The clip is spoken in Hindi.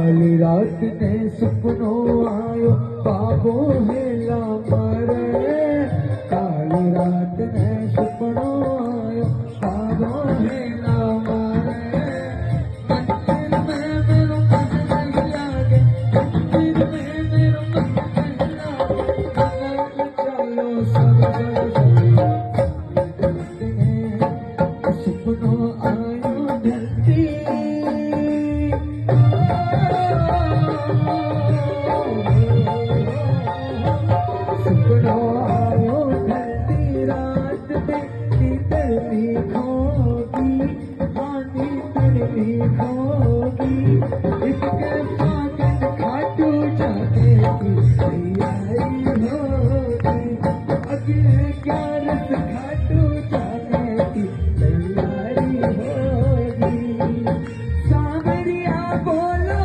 काली रात ने सपनों आयो बाबो हेला मारे काली रात ने सपनों आयो बाबो हेला मारे मंदिर में मेरो मन नहीं लागे मंदिर में मेरो मन नहीं लागे चलो सब सपनों आयो धरती इसके फागन खाटू जाने की तैयारी होगी अगले 11 खाटू जाने की तैयारी होगी सावरिया बोलो